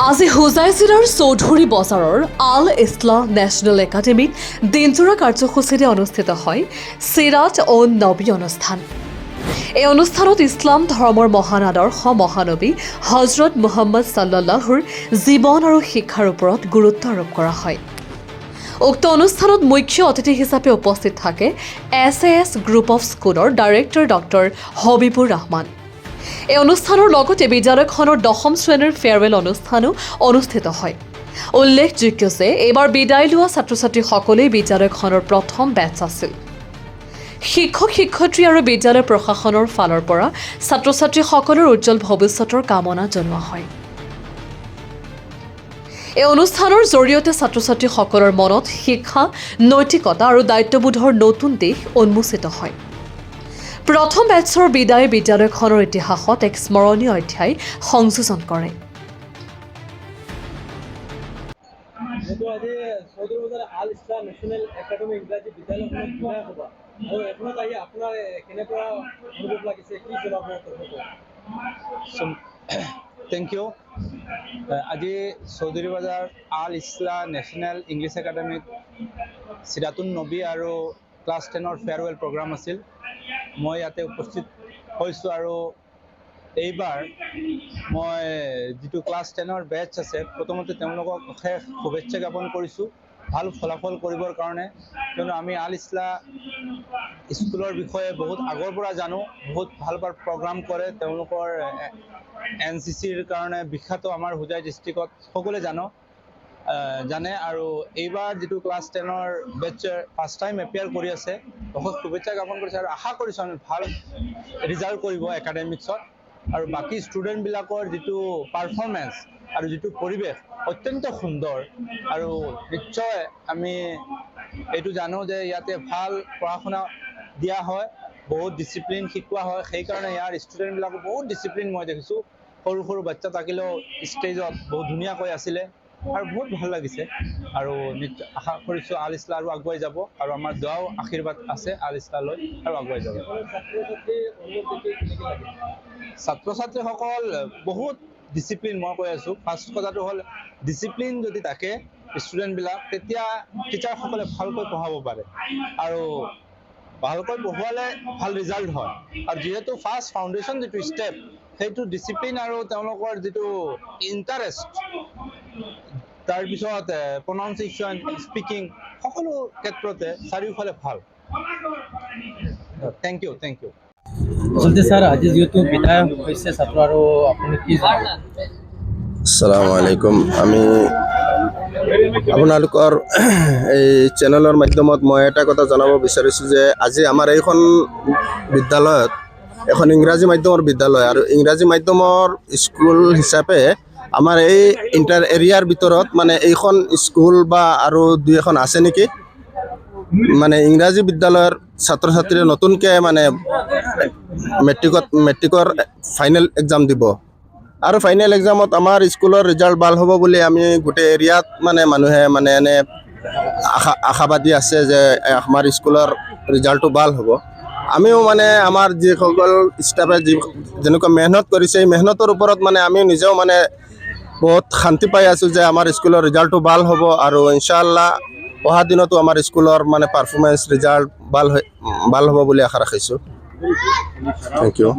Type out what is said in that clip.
আজি হোজাই জিলাৰ চৌধুৰী বজাৰৰ আল ইছলাহ নেশ্যনেল একাডেমীত দিনজোৰা কাৰ্যসূচীৰে অনুষ্ঠিত হয় চিৰাজ ও নবী অনুষ্ঠান। এই অনুষ্ঠানত ইছলাম ধৰ্মৰ মহান আদৰ্শ মহানবী হজৰত মুহাম্মদ সাল্লাল্লাহুৰ জীৱন আৰু শিক্ষাৰ ওপৰত গুৰুত্ব আৰোপ কৰা হয়। উক্ত অনুষ্ঠানত মুখ্য অতিথি হিচাপে উপস্থিত থাকে SAS গ্ৰুপ অফ স্কুলৰ ডাইৰেক্টৰ ডক্টৰ হবিবুৰ ৰহমান। এই অনুষ্ঠানৰ লগতে বিদ্যালয়খনৰ 10ম শ্ৰেণীৰ ফেয়াৰৱেল অনুষ্ঠানো অনুষ্ঠিত হয়। উল্লেখযোগ্য যে এইবাৰ বিদায় লোৱা ছাত্ৰ ছাত্ৰীসকলেই বিদ্যালয়খনৰ প্ৰথম বেটছ আছিল। শিক্ষক শিক্ষয়িত্ৰী আৰু বিদ্যালয় প্ৰশাসনৰ ফালৰ পৰা ছাত্ৰ ছাত্ৰীসকলৰ উজ্জ্বল ভৱিষ্যতৰ কামনা জনোৱা হয়। এই অনুষ্ঠানৰ জৰিয়তে ছাত্ৰ ছাত্ৰীসকলৰ মনত শিক্ষা নৈতিকতা আৰু দায়িত্ববোধৰ নতুন দিশ উন্মোচিত হয়। প্ৰথম বেটছৰ বিদায় বিদ্যালয়খনৰ ইতিহাসত এক স্মৰণীয় অধ্যায় সংযোজন কৰে। Thank you. আজি চৌধুৰী বজাৰ আল ইছলাহ নেশ্যনেল ইংলিছ একাডেমীত চিৰাতুন নবী আৰু ক্লাছ 10ৰ ফেয়াৰৱেল প্ৰগ্ৰাম আছিল। মই ইয়াতে উপস্থিত হৈছোঁ আৰু এইবাৰ মই যিটো ক্লাছ 10ৰ বেটছ আছে প্ৰথমতে তেওঁলোকক অশেষ শুভেচ্ছা জ্ঞাপন কৰিছোঁ ভাল ফলাফল কৰিবৰ কাৰণে, কিয়নো আমি আল ইছলাহ স্কুলৰ বিষয়ে বহুত আগৰ পৰা জানো, বহুত ভাল ভাল প্ৰগ্ৰাম কৰে। তেওঁলোকৰ NCCৰ কাৰণে বিখ্যাত আমাৰ হোজাই ডিষ্ট্ৰিক্টত সকলোৱে জানে আৰু এইবাৰ যিটো ক্লাছ 10ৰ বেটছে ফাৰ্ষ্ট টাইম এপিয়াৰ কৰি আছে, বহুত শুভেচ্ছা জ্ঞাপন কৰিছে আৰু আশা কৰিছোঁ আমি ভাল ৰিজাল্ট কৰিব একাডেমিক্সত। আৰু বাকী ষ্টুডেণ্টবিলাকৰ যিটো পাৰফৰ্মেঞ্চ আৰু যিটো পৰিৱেশ অত্যন্ত সুন্দৰ আৰু নিশ্চয় আমি এইটো জানো যে ইয়াতে ভাল পঢ়া শুনা দিয়া হয়, বহুত ডিচিপ্লিন শিকোৱা হয়। সেইকাৰণে ইয়াৰ ষ্টুডেণ্টবিলাকো বহুত ডিচিপ্লিন মই দেখিছোঁ। সৰু সৰু বাচ্চা থাকিলেও ষ্টেজত বহুত ধুনীয়াকৈ আছিলে আৰু বহুত ভাল লাগিছে। আৰু আশা কৰিছোঁ আল ইছলাহ আৰু আগুৱাই যাব আৰু আমাৰ দোৱাও আশীৰ্বাদ আছে আল ইছলাহলৈ আৰু আগুৱাই যাব। ছাত্ৰ ছাত্ৰীসকল বহুত ডিচিপ্লিন, মই কৈ আছোঁ। ফাৰ্ষ্ট কথাটো হ'ল ডিচিপ্লিন যদি থাকে ষ্টুডেণ্টবিলাক, তেতিয়া টিচাৰসকলে ভালকৈ পঢ়াব পাৰে আৰু ভালকৈ পঢ়ুৱালে ভাল ৰিজাল্ট হয়। আৰু যিহেতু ফাৰ্ষ্ট ফাউণ্ডেশ্যন যিটো ষ্টেপ, সেইটো ডিচিপ্লিন আৰু তেওঁলোকৰ যিটো ইণ্টাৰেষ্ট, তাৰপিছত প্ৰনাউন্সিয়েশ্যন, স্পিকিং সকলো ক্ষেত্ৰতে চাৰিওফালে ভাল। Thank U. আচলতে ছাৰ, আজি যিহেতু বিদায় হৈছে ছাত্ৰ, আৰু আপুনি কি জনাব? আসসালামু আলাইকুম। আমি আপোনালোকৰ এই চেনেলৰ মাধ্যমত মই এটা কথা জনাব বিচাৰিছোঁ যে আজি আমাৰ এইখন বিদ্যালয়ত এখন ইংৰাজী মাধ্যমৰ বিদ্যালয় আৰু ইংৰাজী মাধ্যমৰ স্কুল হিচাপে আমাৰ এই ইণ্টাৰ এৰিয়াৰ ভিতৰত মানে এইখন স্কুল বা আৰু দুই এখন আছে নেকি, মানে ইংৰাজী বিদ্যালয়ৰ ছাত্ৰ ছাত্ৰীয়ে নতুনকৈ মানে মেট্ৰিকৰ ফাইনেল এক্সাম দিব আৰু ফাইনেল এক্সামত আমাৰ স্কুলৰ ৰিজাল্ট ভাল হ'ব বুলি আমি গোটেই এৰিয়াত মানে মানুহে মানে এনে আশাবাদী আছে যে আমাৰ স্কুলৰ ৰিজাল্টটো ভাল হ'ব। আমিও মানে আমাৰ যিসকল ষ্টাফে যেনেকুৱা মেহনত কৰিছে, এই মেহনতৰ ওপৰত মানে আমি নিজেও মানে বহুত শান্তি পাই আছোঁ যে আমাৰ স্কুলৰ ৰিজাল্টটো ভাল হ'ব আৰু ইনশাআল্লাহ অহা দিনতো আমাৰ স্কুলৰ মানে পাৰফৰ্মেঞ্চ ৰিজাল্ট ভাল হ'ব বুলি আশা ৰাখিছোঁ। Thank U.